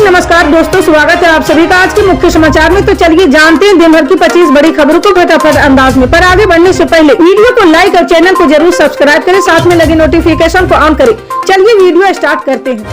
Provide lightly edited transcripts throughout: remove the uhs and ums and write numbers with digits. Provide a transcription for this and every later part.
नमस्कार दोस्तों, स्वागत है आप सभी का आज के मुख्य समाचार में। तो चलिए जानते हैं दिन भर की 25 बड़ी खबरों को फटाफट अंदाज में। पर आगे बढ़ने से पहले वीडियो को लाइक और चैनल को जरूर सब्सक्राइब करें, साथ में लगे नोटिफिकेशन को ऑन करें। चलिए वीडियो स्टार्ट करते हैं।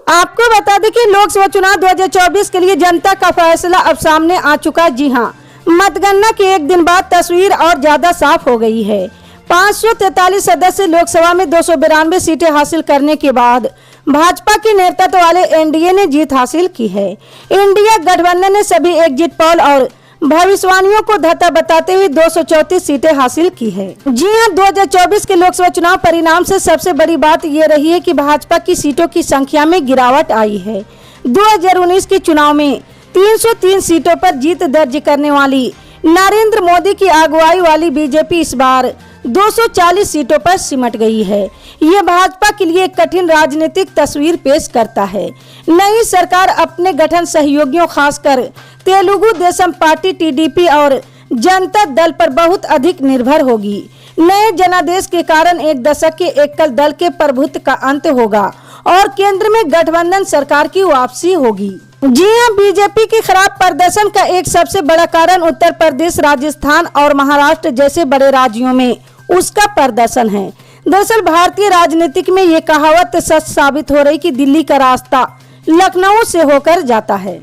आपको बता दें कि लोकसभा चुनाव 2024 के लिए जनता का फैसला अब सामने आ चुका है। जी हाँ, मतगणना के एक दिन बाद तस्वीर और ज्यादा साफ हो गई है। 543 सदस्य लोकसभा में 292 सीटें हासिल करने के बाद भाजपा के नेतृत्व वाले एनडीए ने जीत हासिल की है। इंडिया गठबंधन ने सभी एग्जिट पोल और भविष्यवाणियों को धता बताते हुए 234 सीटें हासिल की है। जी हां, 2024 के लोकसभा चुनाव परिणाम से सबसे बड़ी बात ये रही है कि भाजपा की सीटों की संख्या में गिरावट आई है। 2019 के चुनाव में 303 सीटों पर जीत दर्ज करने वाली नरेंद्र मोदी की अगुवाई वाली बीजेपी इस बार 240 सीटों पर सिमट गई है। ये भाजपा के लिए एक कठिन राजनीतिक तस्वीर पेश करता है। नई सरकार अपने गठन सहयोगियों खासकर तेलुगु देशम पार्टी टीडीपी और जनता दल पर बहुत अधिक निर्भर होगी। नए जनादेश के कारण एक दशक के एकल दल के प्रभुत्व का अंत होगा और केंद्र में गठबंधन सरकार की वापसी होगी। जी हां, बीजेपी के खराब प्रदर्शन का एक सबसे बड़ा कारण उत्तर प्रदेश, राजस्थान और महाराष्ट्र जैसे बड़े राज्यों में उसका प्रदर्शन है। दरअसल भारतीय राजनीतिक में ये कहावत सच साबित हो रही कि दिल्ली का रास्ता लखनऊ से होकर जाता है।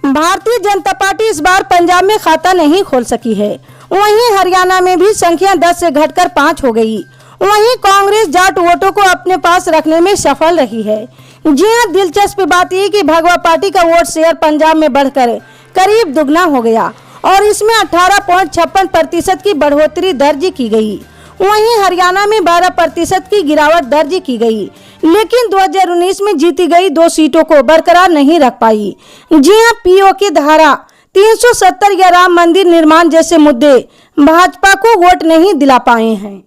भारतीय जनता पार्टी इस बार पंजाब में खाता नहीं खोल सकी है। वहीं हरियाणा में भी संख्या 10 से घटकर 5 हो गई। वहीं कांग्रेस जाट वोटों को अपने पास रखने में सफल रही है। जी हां, दिलचस्प बात यह कि भगवा पार्टी का वोट शेयर पंजाब में बढ़कर करीब दुगना हो गया और इसमें 18.56% की बढ़ोतरी दर्ज की गई। वहीं हरियाणा में 12% की गिरावट दर्ज की गई, लेकिन 2019 में जीती गई 2 सीटों को बरकरार नहीं रख पाई। जी हां, पीओके धारा 370 या राम मंदिर निर्माण जैसे मुद्दे भाजपा को वोट नहीं दिला पाए हैं।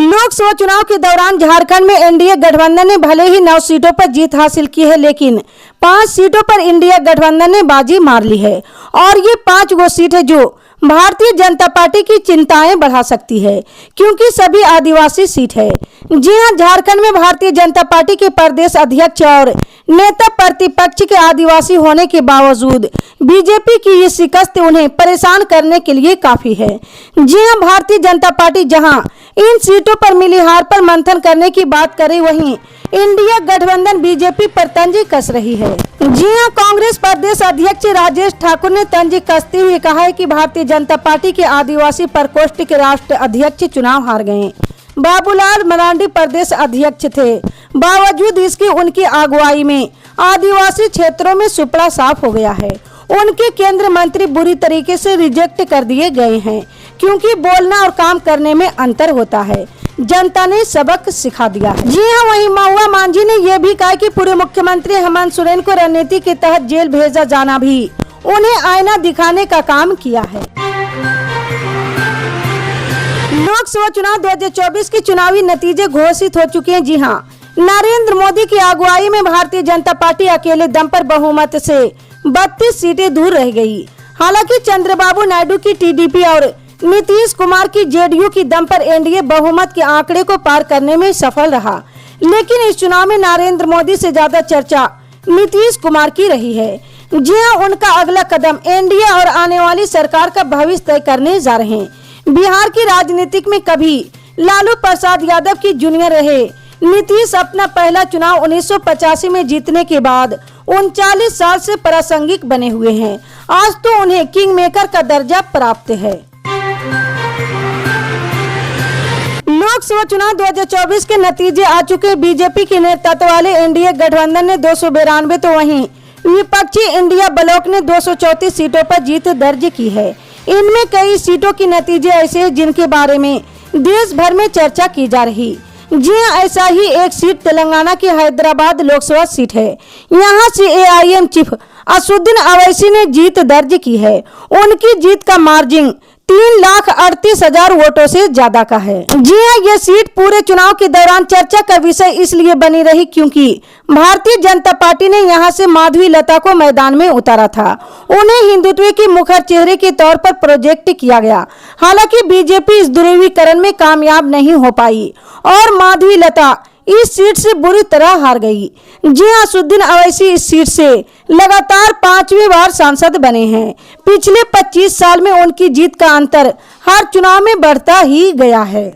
लोकसभा चुनाव के दौरान झारखंड में एनडीए गठबंधन ने भले ही 9 सीटों पर जीत हासिल की है, लेकिन 5 सीटों पर इंडिया गठबंधन ने बाजी मार ली है और ये 5 वो सीट है जो भारतीय जनता पार्टी की चिंताएं बढ़ा सकती है, क्योंकि सभी आदिवासी सीट है। जी हां, झारखंड में भारतीय जनता पार्टी के प्रदेश अध्यक्ष और नेता प्रतिपक्ष के आदिवासी होने के बावजूद बीजेपी की ये शिकस्त उन्हें परेशान करने के लिए काफी है। जी हां, भारतीय जनता पार्टी जहां इन सीटों पर मिली हार पर मंथन करने की बात करे, वहीं इंडिया गठबंधन बीजेपी पर तंज कस रही है। जी हां, कांग्रेस प्रदेश अध्यक्ष राजेश ठाकुर ने तंज कसते हुए कहा है कि भारतीय जनता पार्टी के आदिवासी प्रकोष्ठ के राष्ट्रीय अध्यक्ष चुनाव हार गए। बाबूलाल मरांडी प्रदेश अध्यक्ष थे, बावजूद इसके उनकी अगुवाई में आदिवासी क्षेत्रों में सुपड़ा साफ हो गया है। उनके केंद्र मंत्री बुरी तरीके से रिजेक्ट कर दिए गए हैं, क्योंकि बोलना और काम करने में अंतर होता है। जनता ने सबक सिखा दिया है। जी हां, वहीं महुआ मांझी ने यह भी कहा कि पूर्व मुख्यमंत्री हेमंत सोरेन को रणनीति के तहत जेल भेजा जाना भी उन्हें आईना दिखाने का काम किया है। लोकसभा चुनाव 2024 के चुनावी नतीजे घोषित हो चुके हैं। जी हां, नरेंद्र मोदी की अगुवाई में भारतीय जनता पार्टी अकेले दम पर बहुमत से 32 सीटें दूर रह गई। हालांकि चंद्रबाबू नायडू की टीडीपी और नीतीश कुमार की जेडीयू की दम पर एनडीए बहुमत के आंकड़े को पार करने में सफल रहा, लेकिन इस चुनाव में नरेंद्र मोदी से ज्यादा चर्चा नीतीश कुमार की रही है। जी हां, उनका अगला कदम एनडीए और आने वाली सरकार का भविष्य तय करने जा रहे हैं। बिहार की राजनीतिक में कभी लालू प्रसाद यादव की जूनियर रहे नीतीश अपना पहला चुनाव 1985 में जीतने के बाद 39 साल से प्रासंगिक बने हुए हैं। आज तो उन्हें किंग मेकर का दर्जा प्राप्त है। लोकसभा चुनाव 2024 के नतीजे आ चुके। बीजेपी के नेतृत्व वाले एनडीए गठबंधन ने 292 तो वहीं विपक्षी इंडिया ब्लॉक ने 234 सीटों पर जीत दर्ज की है। इनमें कई सीटों के नतीजे ऐसे हैं जिनके बारे में देश भर में चर्चा की जा रही। जी हां, ऐसा ही एक सीट तेलंगाना की हैदराबाद लोकसभा सीट है। यहां से एआईएम चीफ असदुद्दीन अवैसी ने जीत दर्ज की है। उनकी जीत का मार्जिन 3,38,000 वोटों से ज्यादा का है। जी हाँ, ये सीट पूरे चुनाव के दौरान चर्चा का विषय इसलिए बनी रही क्योंकि भारतीय जनता पार्टी ने यहां से माधवी लता को मैदान में उतारा था। उन्हें हिंदुत्व के मुखर चेहरे के तौर पर प्रोजेक्ट किया गया। हालांकि बीजेपी इस ध्रुवीकरण में कामयाब नहीं हो पाई और माधवी लता इस सीट से बुरी तरह हार गई। जी हाँ, असदुद्दीन अवैसी इस सीट से लगातार 5वीं बार सांसद बने हैं। पिछले 25 साल में उनकी जीत का अंतर हर चुनाव में बढ़ता ही गया है।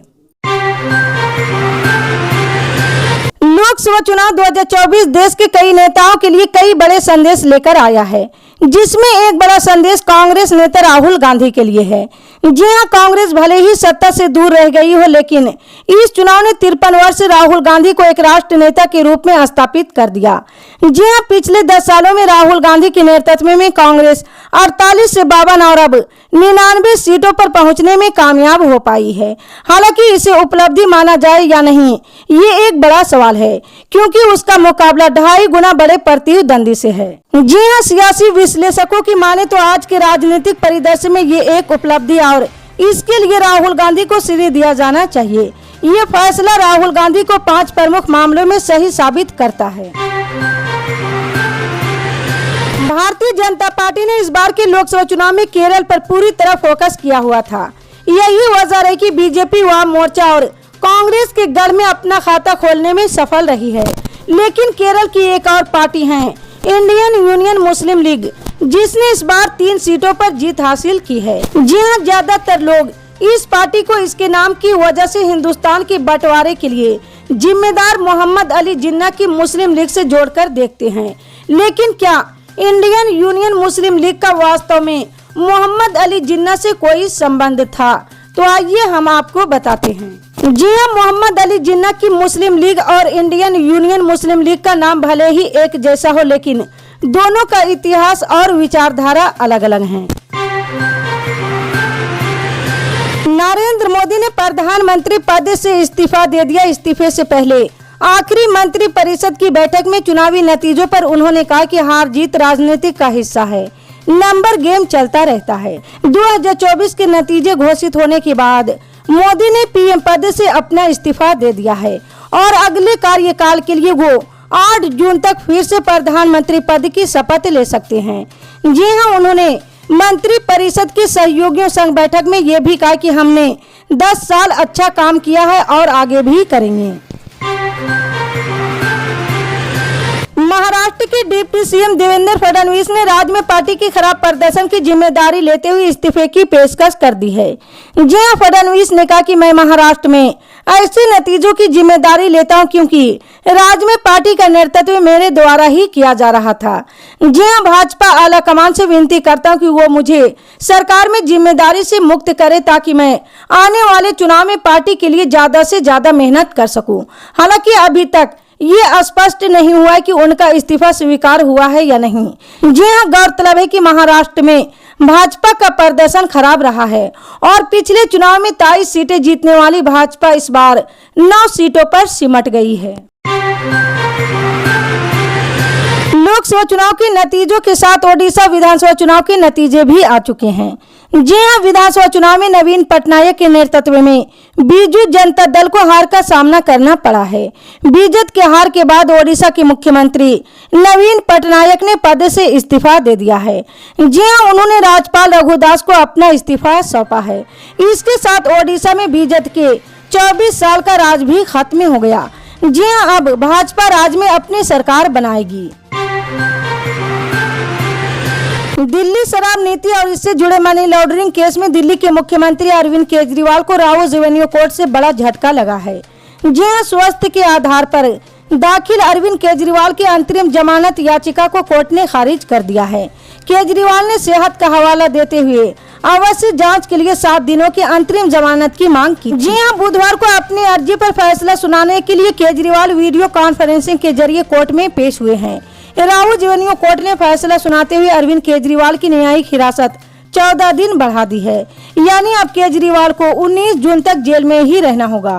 लोकसभा चुनाव 2024 देश के कई नेताओं के लिए कई बड़े संदेश लेकर आया है, जिसमें एक बड़ा संदेश कांग्रेस नेता राहुल गांधी के लिए है। जी हाँ, कांग्रेस भले ही सत्ता से दूर रह गई हो, लेकिन इस चुनाव ने 53 वर्ष राहुल गांधी को एक राष्ट्र नेता के रूप में स्थापित कर दिया। जी हाँ, पिछले 10 सालों में राहुल गांधी के नेतृत्व में कांग्रेस 48 से 52 और अब 99 सीटों पर पहुंचने में कामयाब हो पाई है। हालांकि इसे उपलब्धि माना जाए या नहीं, ये एक बड़ा सवाल है, क्योंकि उसका मुकाबला 2.5 गुना बड़े प्रतिद्वंदी से है। जी हाँ, सियासी विश्लेषकों की माने तो आज के राजनीतिक परिदृश्य में ये एक उपलब्धि और इसके लिए राहुल गांधी को श्रेय दिया जाना चाहिए। ये फैसला राहुल गांधी को 5 प्रमुख मामलों में सही साबित करता है। भारतीय जनता पार्टी ने इस बार के लोकसभा चुनाव में केरल पर पूरी तरह फोकस किया हुआ था। यही वजह है कि बीजेपी वाम मोर्चा और कांग्रेस के गढ़ में अपना खाता खोलने में सफल रही है। लेकिन केरल की एक और पार्टी है इंडियन यूनियन मुस्लिम लीग, जिसने इस बार 3 सीटों पर जीत हासिल की है। जी हाँ, ज्यादातर लोग इस पार्टी को इसके नाम की वजह से हिंदुस्तान के बंटवारे के लिए जिम्मेदार मोहम्मद अली जिन्ना की मुस्लिम लीग से जोड़कर देखते हैं। लेकिन क्या इंडियन यूनियन मुस्लिम लीग का वास्तव में मोहम्मद अली जिन्ना से कोई संबंध था? तो आइए हम आपको बताते हैं। जी हाँ, मोहम्मद अली जिन्ना की मुस्लिम लीग और इंडियन यूनियन मुस्लिम लीग का नाम भले ही एक जैसा हो, लेकिन दोनों का इतिहास और विचारधारा अलग अलग है। नरेंद्र मोदी ने प्रधानमंत्री पद से इस्तीफा दे दिया। इस्तीफे से पहले आखिरी मंत्री परिषद की बैठक में चुनावी नतीजों पर उन्होंने कहा कि हार जीत राजनीति का हिस्सा है, नंबर गेम चलता रहता है। 2024 के नतीजे घोषित होने के बाद मोदी ने पीएम पद से अपना इस्तीफा दे दिया है और अगले कार्यकाल के लिए वो 8 जून तक फिर से प्रधानमंत्री पद की शपथ ले सकते हैं। जी हाँ, उन्होंने मंत्री परिषद के सहयोगियों संग बैठक में ये भी कहा कि हमने 10 साल अच्छा काम किया है और आगे भी करेंगे। महाराष्ट्र के डिप्टी सीएम देवेंद्र फडणवीस ने राज्य में पार्टी के खराब प्रदर्शन की जिम्मेदारी लेते हुए इस्तीफे की पेशकश कर दी है। जी हां, फडणवीस ने कहा कि मैं महाराष्ट्र में ऐसे नतीजों की जिम्मेदारी लेता हूं क्योंकि राज्य में पार्टी का नेतृत्व मेरे द्वारा ही किया जा रहा था। जी हां, भाजपा आला कमान से विनती करता हूं कि वो मुझे सरकार में जिम्मेदारी से मुक्त करे ताकि मैं आने वाले चुनाव में पार्टी के लिए ज्यादा से ज्यादा मेहनत कर सकूं। हालांकि अभी तक ये स्पष्ट नहीं हुआ है कि उनका इस्तीफा स्वीकार हुआ है या नहीं। जी हां, गौरतलब है कि महाराष्ट्र में भाजपा का प्रदर्शन खराब रहा है और पिछले चुनाव में 23 सीटें जीतने वाली भाजपा इस बार 9 सीटों पर सिमट गई है। लोकसभा चुनाव के नतीजों के साथ ओडिशा विधानसभा चुनाव के नतीजे भी आ चुके हैं। जी हां, विधानसभा चुनाव में नवीन पटनायक के नेतृत्व में बीजू जनता दल को हार का सामना करना पड़ा है। बीजेपी के हार के बाद ओडिशा के मुख्यमंत्री नवीन पटनायक ने पद से इस्तीफा दे दिया है। जी हां, उन्होंने राज्यपाल रघुदास को अपना इस्तीफा सौंपा है। इसके साथ ओडिशा में बीजेपी के 24 साल का राज भी खत्म हो गया। जी हां, अब भाजपा राज्य में अपनी सरकार बनाएगी। दिल्ली शराब नीति और इससे जुड़े मनी लॉन्ड्रिंग केस में दिल्ली के मुख्यमंत्री अरविंद केजरीवाल को राउज एवेन्यू कोर्ट से बड़ा झटका लगा है। जी हां, स्वास्थ्य के आधार पर दाखिल अरविंद केजरीवाल की अंतरिम जमानत याचिका को कोर्ट ने खारिज कर दिया है। केजरीवाल ने सेहत का हवाला देते हुए अवश्य जांच के लिए 7 दिनों की अंतरिम जमानत की मांग की। जी हां, बुधवार को अपनी अर्जी पर फैसला सुनाने के लिए केजरीवाल वीडियो कॉन्फ्रेंसिंग के जरिए कोर्ट में पेश हुए हैं। राउज एवेन्यू कोर्ट ने फैसला सुनाते हुए अरविंद केजरीवाल की न्यायिक हिरासत 14 दिन बढ़ा दी है, यानी अब केजरीवाल को 19 जून तक जेल में ही रहना होगा।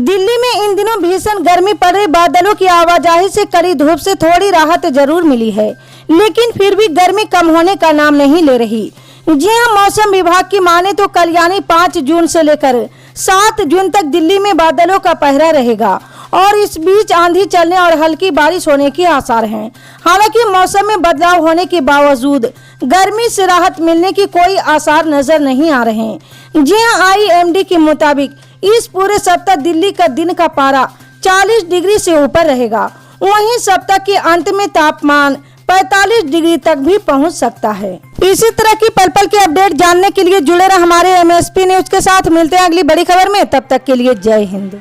दिल्ली में इन दिनों भीषण गर्मी पड़ रही बादलों की आवाजाही से कड़ी धूप से थोड़ी राहत जरूर मिली है, लेकिन फिर भी गर्मी कम होने का नाम नहीं ले रही। जी हां, मौसम विभाग की माने तो कल यानी 5 जून से लेकर 7 जून तक दिल्ली में बादलों का पहरा रहेगा और इस बीच आंधी चलने और हल्की बारिश होने के आसार हैं। हालांकि मौसम में बदलाव होने के बावजूद गर्मी से राहत मिलने की कोई आसार नजर नहीं आ रहे हैं। जी हां, IMD के मुताबिक इस पूरे सप्ताह दिल्ली का दिन का पारा 40 डिग्री से ऊपर रहेगा। वहीं सप्ताह के अंत में तापमान 45 डिग्री तक भी पहुंच सकता है। इसी तरह की पल पल के अपडेट जानने के लिए जुड़े रहे हमारे MSP न्यूज के साथ। मिलते हैं अगली बड़ी खबर में, तब तक के लिए जय हिंद।